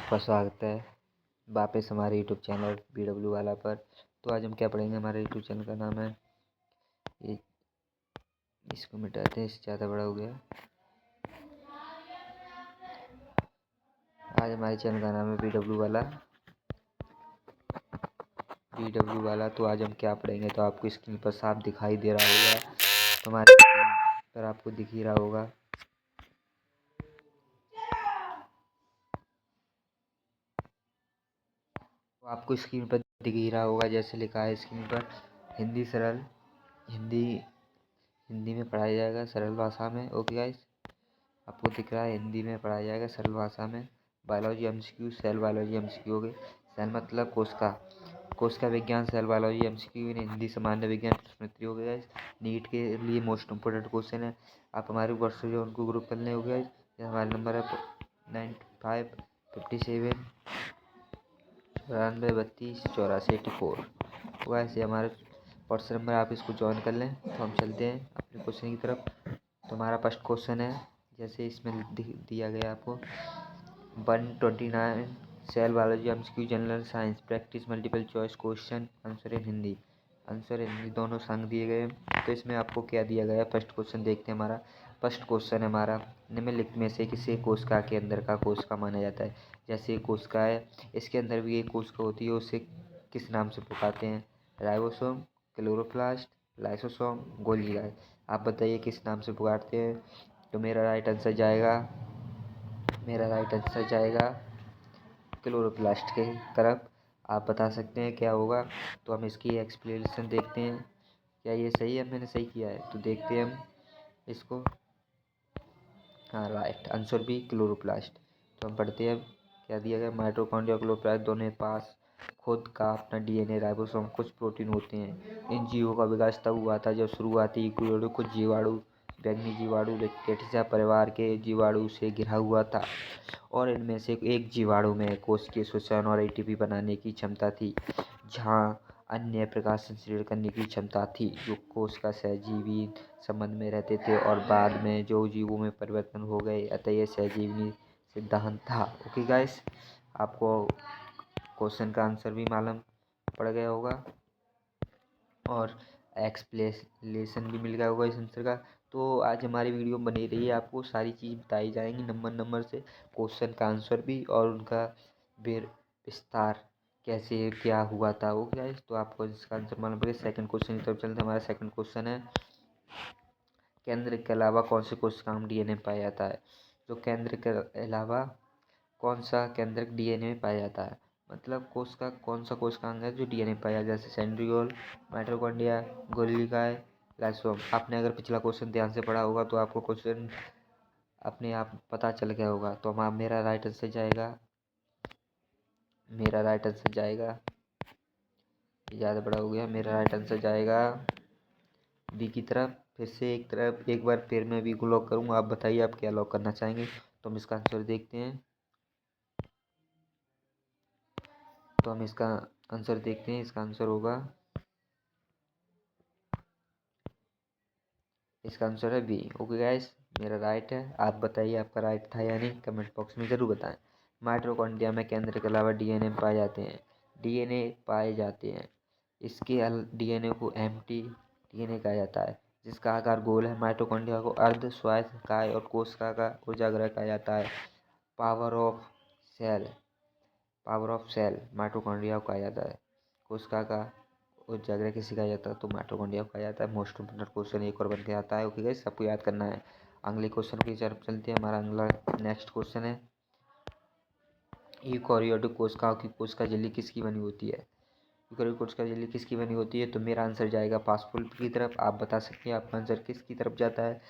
आपका स्वागत है वापस हमारे यूट्यूब चैनल BW वाला पर। तो आज हम क्या पढ़ेंगे, हमारे यूट्यूब चैनल का नाम है इसको मिटाते हैं, इससे ज़्यादा बड़ा हो गया। आज हमारे चैनल का नाम है BW वाला। तो आज हम क्या पढ़ेंगे, तो आपको स्क्रीन पर साफ दिखाई दे रहा होगा, तो हमारे स्क्रीन पर आपको दिख ही रहा होगा। तो आपको स्क्रीन पर दिख ही रहा होगा, जैसे लिखा है स्क्रीन पर हिंदी सरल, हिंदी में पढ़ाया जाएगा सरल भाषा में। ओके गाइस, आपको दिख रहा है हिंदी में पढ़ाया जाएगा सरल भाषा में। Biology MCQ, cell biology MCQ हो गए। सेल मतलब कोशिका विज्ञान, सेल बायोलॉजी MCQ हिंदी सामान्य विज्ञान प्रश्नोत्तरी हो गया। नीट के लिए मोस्ट इम्पोर्टेंट क्वेश्चन है। आप हमारे व्हाट्सएप जो उनको ग्रुप कर लें। हो गया, हमारा नंबर है 9557 94 32 84 84। तो ऐसे हमारे व्हाट्सएप नंबर, आप इसको ज्वाइन कर लें। तो हम चलते हैं अपने क्वेश्चन की तरफ। तो हमारा फर्स्ट क्वेश्चन है, जैसे इसमें दिया गया आपको 129 cell biology MCQ general science practice multiple choice question answer in Hindi दोनों संग दिए गए हैं। तो इसमें आपको क्या दिया गया है, फर्स्ट क्वेश्चन देखते हैं। हमारा फर्स्ट क्वेश्चन है हमारा, निम्नलिखित में से किसे कोशिका के अंदर का कोशिका माना जाता है। जैसे कोशिका है, इसके अंदर भी एक कोशिका होती है, उसे किस नाम से पुकारते हैं। Ribosome, chloroplast, lysosome, Golgi. आप बताइए किस नाम से पुकारते हैं। तो मेरा राइट आंसर जाएगा क्लोरोप्लास्ट के तरफ। आप बता सकते हैं क्या होगा। तो हम इसकी एक्सप्लेनेशन देखते हैं, क्या ये सही है, मैंने सही किया है। तो देखते हैं हम इसको। हाँ, राइट आंसर भी क्लोरोप्लास्ट। तो हम पढ़ते हैं क्या दिया गया। माइटोकॉन्ड्रिया और क्लोरोप्लास्ट दोनों के पास खुद का अपना DNA, राइबोसोम, कुछ प्रोटीन होते हैं। इन जीवों का विकास तब हुआ था जब शुरुआती यूकेरियोटिक कुछ जीवाणु बैंगनी जीवाणु कैटिसा परिवार के जीवाणु से घिरा हुआ था, और इनमें से एक जीवाणु में कोशिकीय श्वसन और ATP बनाने की क्षमता थी, जहाँ अन्य प्रकाश संश्लेषण करने की क्षमता थी। जो कोशिका सहजीवी संबंध में रहते थे और बाद में जो जीवों में परिवर्तन हो गए, अतः यह सहजीवी सिद्धांत था। ओके गाइस, आपको क्वेश्चन का आंसर भी मालूम पड़ गया होगा और एक्सप्लेनेशन भी मिल गया होगा इस आंसर का। तो आज हमारी वीडियो बनी रही है, आपको सारी चीज़ बताई जाएंगी नंबर से, क्वेश्चन का आंसर भी और उनका विस्तार कैसे क्या हुआ था। वो क्या है, तो आपको इसका आंसर मालूम पड़ेगा। सेकंड क्वेश्चन की तरफ चलते हैं। हमारा सेकंड क्वेश्चन है, केंद्र के अलावा कौन से कोशिकाओं में DNA पाया जाता है। जो केंद्र के अलावा कौन सा केंद्रक DNA में पाया जाता है, मतलब कोशिका कौन सा कोशिकांग है जो DNA पाया जाता है। जैसे सेंट्रियोल, माइटोकॉन्ड्रिया, गोल्गी, लाइसोसोम। आपने अगर पिछला क्वेश्चन ध्यान से पढ़ा होगा तो आपको क्वेश्चन अपने आप पता चल गया होगा। तो हम मेरा राइट आंसर जाएगा ज़्यादा बड़ा हो गया। मेरा राइट आंसर जाएगा बी की तरफ। फिर से एक बार फिर मैं बी को लॉक करूँगा। आप बताइए आप क्या लॉक करना चाहेंगे। तो हम इसका आंसर देखते हैं। इसका आंसर होगा, इसका आंसर है बी। ओके गाइस, मेरा राइट है। आप बताइए आपका राइट था या नहीं, कमेंट बॉक्स में ज़रूर बताएं। माइटोकॉन्ड्रिया में केंद्र के अलावा DNA पाए जाते हैं। इसके DNA को एम्प्टी DNA कहा जाता है, जिसका आकार गोल है। माइटोकॉन्ड्रिया को अर्ध स्वायत्त काय और कोशिका का ऊर्जागृह कहा जाता है। पावर ऑफ सेल माइटोकॉन्ड्रिया को कहा जाता है। कोशिका का ऊर्जागृह किसे कहा जाता है, तो माइटोकॉन्ड्रिया को कहा जाता है। मोस्ट इम्पोर्टेंट क्वेश्चन एक और बन के आता है। ओके गाइस, सबको याद करना है। अगले क्वेश्चन की तरफ चलते हैं। हमारा अगला नेक्स्ट क्वेश्चन है, यूकेरियोटिक कोशिकाओं की कोशिका झिल्ली किसकी बनी होती है। यूकेरियोटिक कोशिका झिल्ली किसकी बनी होती है। तो मेरा आंसर जाएगा फास्फोलिपिड की तरफ। आप बता सकते हैं आपका आंसर किसकी तरफ जाता है,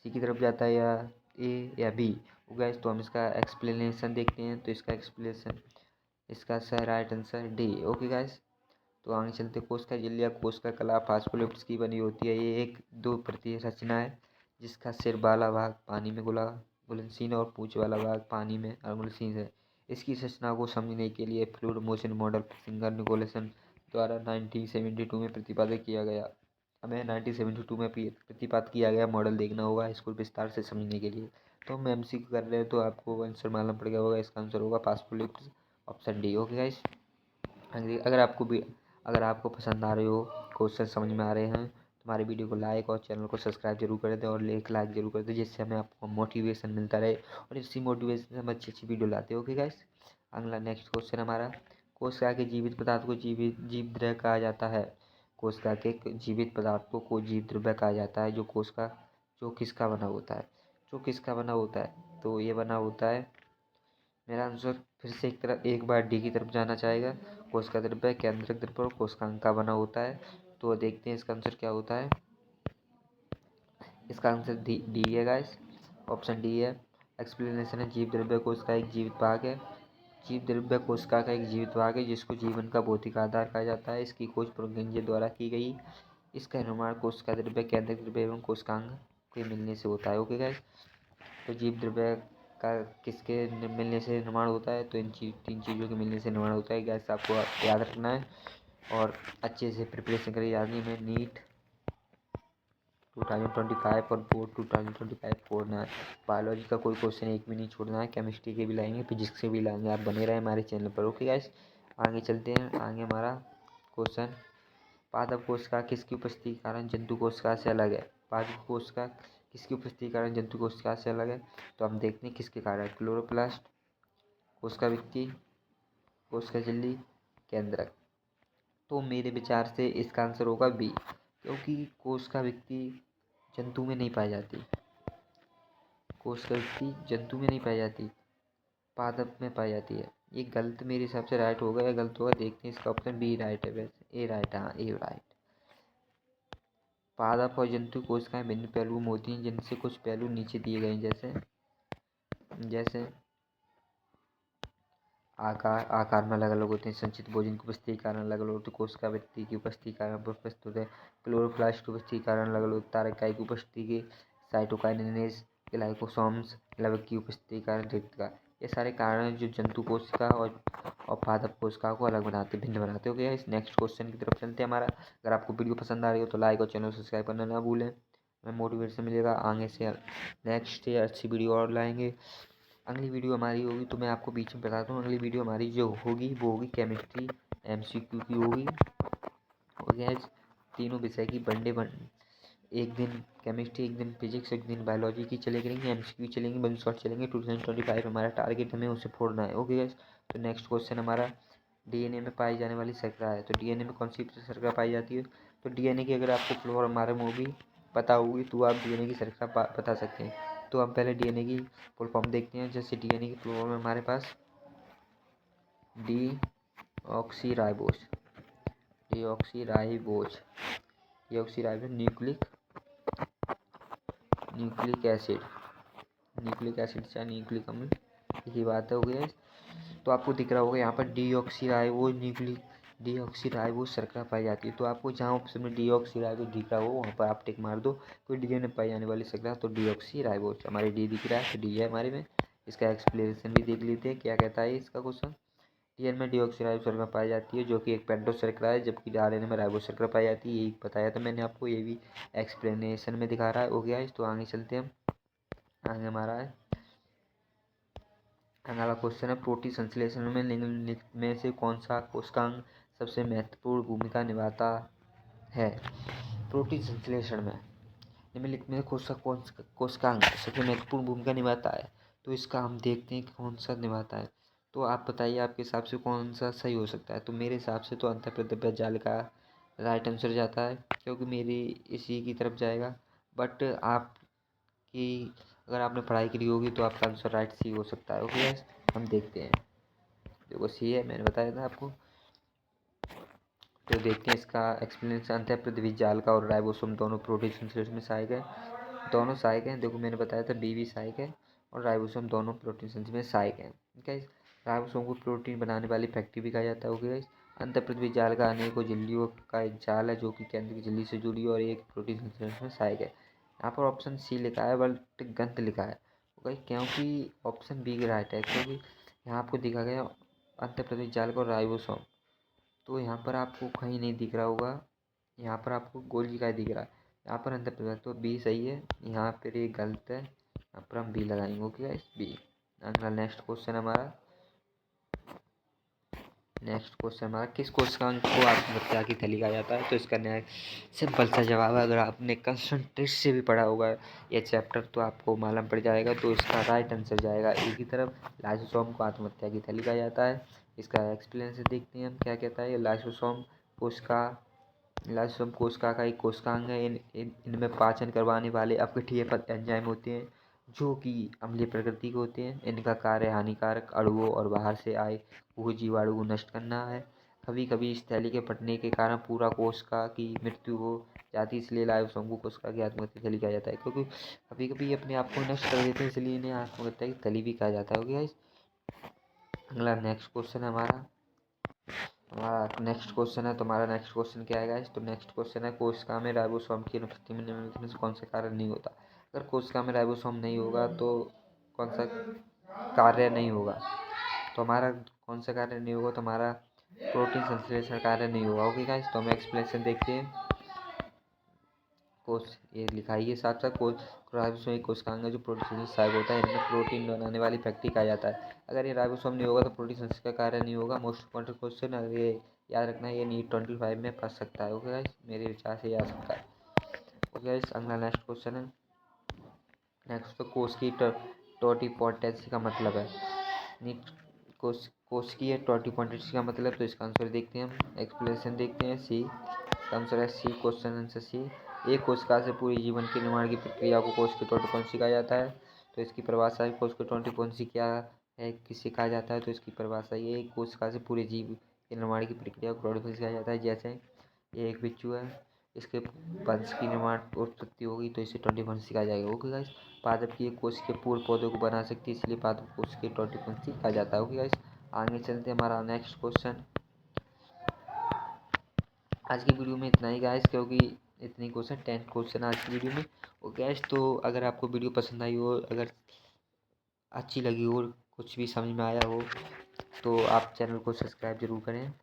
सी की तरफ जाता है या ए या बी। गाइस, तो हम इसका एक्सप्लेनेशन देखते हैं। तो इसका right answer D. Okay guys, तो आगे चलते। कोशिका झिल्ली या कोशिका कला फास्फोलिपिड्स की बनी होती है। ये एक दो परतीय रचना है, जिसका सिर वाला भाग पानी में घुलनशील और पूंछ वाला भाग पानी में अघुलनशील है। इसकी रचना को समझने के लिए fluid motion model Singer Nicolson द्वारा 1972 में प्रतिपादित किया गया। हमें 1972 में प्रतिपादित किया गया मॉडल देखना होगा इसको विस्तार से समझने के लिए। तो हम MCQ कर रहे हैं तो आपको आंसर मालूम पड़ गया होगा। इसका आंसर होगा passport option D. Okay guys, अगर आपको पसंद आ रहे हो, क्वेश्चन समझ में आ रहे हैं, तो हमारे वीडियो को लाइक और चैनल को सब्सक्राइब जरूर कर दें और एक लाइक जरूर कर दें, जिससे हमें आपको मोटिवेशन मिलता रहे और इसी मोटिवेशन से हम अच्छी अच्छी वीडियो लाते हैं। ओके गाइस, अगला नेक्स्ट क्वेश्चन हमारा, कोशिका के जीवित पदार्थ को जीव द्रव्य कहा जाता है। कोशिका के जीवित पदार्थों को जीव द्रव्य कहा जाता है। जो किसका बना होता है, तो ये बना होता है, मेरा आंसर फिर से एक बार डी की तरफ जाना चाहेगा। कोशिका द्रव्य, केंद्रक द्रव्य और कोशिकांग का बना होता है। तो देखते हैं इसका आंसर क्या होता है। इसका आंसर डी है गाइस, ऑप्शन डी है। एक्सप्लेनेशन है, जीव द्रव्य कोशिका एक जीवित भाग है। जीव द्रव्य कोशिका का एक जीवित भाग है जिसको जीवन का भौतिक आधार कहा जाता है। इसकी खोज पुरंजन द्वारा की गई। इसका निर्माण कोशिका द्रव्य, केंद्रक द्रव्य एवं कोशिकांग के मिलने से होता है। ओके गाइस, तो जीव द्रव्य का किसके मिलने से निर्माण होता है, तो इन तीन चीज़ों के मिलने से निर्माण होता है। गैस आपको याद रखना है और अच्छे से प्रिपरेशन करिए। याद नहीं, मैं नीट 2025 और बोर्ड 2025 पढ़ना है। बायोलॉजी का कोई क्वेश्चन एक भी नहीं छोड़ना है, केमिस्ट्री के भी लाएंगे, फिजिक्स के भी लाएंगे। आप बने रहे हमारे चैनल पर। ओके गाइस, आगे चलते हैं। आगे हमारा क्वेश्चन, पादप कोशिका किसकी उपस्थिति के कारण जंतु कोशिका से अलग है। पादप कोशिका किसकी उपस्थिति के कारण जंतु कोशिका से अलग है, तो हम देखते हैं किसके कारण। क्लोरोप्लास्ट, कोशिका भित्ति, कोशिका झिल्ली, केंद्रक। तो मेरे विचार से इसका आंसर होगा बी, क्योंकि कोशिका भित्ति जंतु में नहीं पाई जाती। कोशिका भित्ति जंतु में नहीं पाई जाती, पादप में पाई जाती है। ये गलत मेरे हिसाब से राइट होगा या गलत होगा, देखते हैं। इसका ऑप्शन बी राइट है, वैसे ए राइट है। हाँ, ए राइट। पादप और जंतु कोशिकाएं भिन्न पहलुओं में होती हैं, जिनसे कुछ पहलू नीचे दिए गए हैं। जैसे आकार में अलग अलग होते हैं। संचित भोजन की उपस्थिति के कारण अलग अलग होते हैं। कोशिका भित्ति की उपस्थिति के कारण उपस्थित होते हैं। क्लोरोप्लास्ट की उपस्थिति के कारण अलग अलग होते हैं। तारक इकाई की उपस्थिति के साइटोकाइनेज, ग्लाइकोसोम्स लवक की उपस्थिति के कारण रेक्टिका। ये सारे कारण हैं जो जंतु कोशिका और पादप कोशिका को अलग बनाते, भिन्न बनाते हो गया। इस नेक्स्ट क्वेश्चन की तरफ चलते हैं हमारा। अगर आपको वीडियो पसंद आ रही हो तो लाइक और चैनल सब्सक्राइब करना ना भूलें, हमें मोटिवेशन मिलेगा। आगे से नेक्स्ट अच्छी वीडियो और लाएंगे। अगली वीडियो हमारी होगी, तो मैं आपको बीच में बताता हूँ, अगली वीडियो हमारी जो होगी वो होगी केमिस्ट्री MCQ की होगी। और गैस तीनों विषय की एक दिन केमिस्ट्री, एक दिन फिजिक्स, एक दिन बायोलॉजी की चलेगी। MCQ चलेंगी, 1 शॉट चलेंगे। 2025 हमारा टारगेट, हमें उसे फोड़ना है। ओके गैस, तो नेक्स्ट क्वेश्चन हमारा, DNA में पाई जाने वाली शर्करा है। तो DNA में कौन सी शर्करा पाई जाती है, तो DNA की अगर आपको फुल फॉर्म हमारे होगी पता होगी तो आप DNA की शर्करा बता सकते हैं। तो हम पहले DNA की फुल फॉर्म देखते हैं। जैसे DNA की फुल फॉर्म है हमारे पास डीऑक्सीराइबोस, डीऑक्सीराइबोस न्यूक्लिक एसिड, चाहे न्यूक्लिक अम्ल, यही बात हो गई। तो आपको दिख रहा होगा यहाँ पर डीऑक्सीराइबोस शर्करा पाई जाती है। तो आपको जहाँ ऑप्शन में डीऑक्सीराइबोस दिख रहा हो वहाँ पर आप टिक मार दो। कोई DNA में पाई जाने वाली शर्करा, तो डीऑक्सीराइबोस हमारे डी दिख रहा है, तो डी है हमारे में। इसका एक्सप्लेनेशन भी देख लेते हैं क्या कहता है इसका क्वेश्चन। DNA में डीऑक्सीराइबोस शर्करा पाई जाती है, जो कि एक पेंटोस शर्करा है, जबकि RNA में राइबोस शर्करा पाई जाती है। यही बताया था मैंने आपको, ये भी एक्सप्लेनेशन में दिखा रहा है। हो गया, तो आगे चलते हैं। आगे हमारा है अगला क्वेश्चन है, प्रोटीन संश्लेषण में निम्नलिखित में से कौन सा कोशिकांग सबसे महत्वपूर्ण भूमिका निभाता है। प्रोटीन संश्लेषण में निम्नलिखित में कोशिकांग सबसे महत्वपूर्ण भूमिका निभाता है। तो इसका हम देखते हैं कि कौन सा निभाता है। तो आप बताइए आपके हिसाब से कौन सा सही हो सकता है। तो मेरे हिसाब से तो अंतःप्रद्रव्य जाल का राइट आंसर जाता है, क्योंकि मेरी इसी की तरफ जाएगा। बट आपकी अगर आपने पढ़ाई करी होगी तो आपका आंसर राइट सी हो सकता है। ओके गाइस, हम देखते हैं। देखो सी है, मैंने बताया था आपको। तो देखते हैं इसका एक्सप्लेनेशन। अंतःप्रद्रव्य जाल का और राइबोसोम दोनों प्रोटीन संश्लेषण में सहायक है। दोनों सहायक हैं। देखो मैंने बताया था डी भी सहायक है और राइबोसोम दोनों प्रोटीन संश्लेषण में सहायक है। गाइस, राइबोसोम को प्रोटीन बनाने वाली फैक्ट्री भी कहा जाता है। ओके गाइस, अंतःप्रद्रव्य जाल का अनेकों झिल्लियों का एक जाल है जो कि केंद्र की झिल्ली से जुड़ी और एक प्रोटीन संश्लेषण में सहायक है। यहाँ पर ऑप्शन सी लिखा है बट गलत लिखा है, क्योंकि ऑप्शन बी राइट है। क्योंकि यहाँ आपको दिखा गया अंतःप्रद्रव्य जाल का और राइबोसोम, तो यहाँ पर आपको कहीं नहीं दिख रहा होगा। यहाँ पर आपको गोल्गी का दिख रहा है, यहाँ पर अंतःप्रद्रव्य, तो बी सही है। यहाँ पर ये गलत है, यहाँ पर हम बी लगाएंगे। Okay guys, B. अगला नेक्स्ट क्वेश्चन हमारा किस कोशिकांग को आत्महत्या की थैली कहा जाता है? तो इसका सिंपल सा जवाब है, अगर आपने कंसंट्रेट से भी पढ़ा होगा ये चैप्टर तो आपको मालूम पड़ जाएगा। तो इसका राइट आंसर जाएगा ए की तरफ। लाइसोसोम को आत्महत्या की थैली कहा जाता है। इसका एक्सप्लेनेशन देखते हैं हम क्या कहता है। लाइसोसोम कोशिका का एक कोशिकांग है। इनमें पाचन करवाने वाले अपघटीय एंजाइम होते हैं जो कि अम्लीय प्रकृति के होते हैं। इनका कार्य हानिकारक अणुओं और बाहर से आए हुए जीवाणु को नष्ट करना है। कभी कभी इस थैली के फटने के कारण पूरा कोशिका की मृत्यु हो जाती है, इसलिए लाइसोसोम को कोशिका की आत्महत्या थैली कहा जाता है, क्योंकि कभी कभी अपने आप को नष्ट कर देते हैं, इसलिए इन्हें आत्महत्या की थैली भी कहा जाता है। ओके गाइस, अगला नेक्स्ट क्वेश्चन है हमारा नेक्स्ट क्वेश्चन क्या है गाइस? तो नेक्स्ट क्वेश्चन है कोशिका में राइबोसोम की अनुपस्थिति में निम्नलिखित में से कौन सा कार्य नहीं होता? अगर कोशिका में राइबोसोम नहीं होगा तो कौन सा कार्य नहीं होगा? तो हमारा कौन सा कार्य नहीं होगा? तो हमारा प्रोटीन संश्लेषण कार्य नहीं होगा। ओके गाइस, तो हम एक्सप्लेनेशन देखते हैं। ये लिखाइए साथ साथ राइबोसोम एक कोशिकांग है जो प्रोटीन से सहायक होता है। इनमें प्रोटीन बनाने वाली फैक्ट्री कहा जाता है। अगर ये राइबोसोम नहीं होगा तो प्रोटीन संश्लेषण का कार्य नहीं होगा। मोस्ट इम्पोर्टेंट क्वेश्चन, अगर ये याद रखना है, ये नीट 25 में फंस सकता है। ओके गाइस, मेरे विचार से ये आ सकता है। ओके गाइस, अगला नेक्स्ट क्वेश्चन है। नेक्स्ट तो कोश की टोटिपोटेंसी का मतलब है। नीट कोश की टोटिपोटेंसी का मतलब, तो इसका आंसर देखते हैं हम। एक्सप्लेनेशन देखते हैं। सी आंसर है सी, क्वेश्चन आंसर सी। एक कोशिका से पूरे जीवन के निर्माण की प्रक्रिया को कोश की टोटिपोटेंसी कहा जाता है। तो इसकी परिभाषा है, कोश की टोटिपोटेंसी क्या है, किसे कहा जाता है? तो इसकी परिभाषा ये, कोशिका से पूरे जीव के निर्माण की प्रक्रिया को टोटिपोटेंसी कहा जाता है। जैसे ये एक बिच्छू है, इसके वंश की निर्माण उत्पत्ति होगी तो इसे टोटिपोटेंसी कहा जाएगा। ओके गाइस, पादप की एक कोश के पूर्ण पौधों को बना सकती है, इसलिए पादप कोश की टोटिपोटेंसी कहा जाता है। ओके गाइस, आगे चलते हैं। हमारा नेक्स्ट क्वेश्चन, आज की वीडियो में इतना ही गाइस, क्योंकि इतनी क्वेश्चन 10 क्वेश्चन आज की वीडियो में। ओके गाइस, तो अगर आपको वीडियो पसंद आई हो, अगर अच्छी लगी हो, कुछ भी समझ में आया हो, तो आप चैनल को सब्सक्राइब जरूर करें।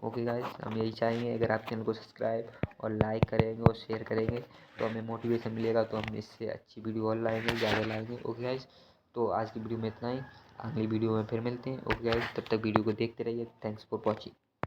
ओके गाइस, हम यही चाहेंगे, अगर आप चैनल को सब्सक्राइब और लाइक करेंगे और शेयर करेंगे तो हमें मोटिवेशन मिलेगा, तो हम इससे अच्छी वीडियो और लाएंगे, ज़्यादा लाएंगे। ओके गाइस, तो आज की वीडियो में इतना ही। अगली वीडियो में फिर मिलते हैं। ओके गाइस, तब तक वीडियो को देखते रहिए। Thanks for watching.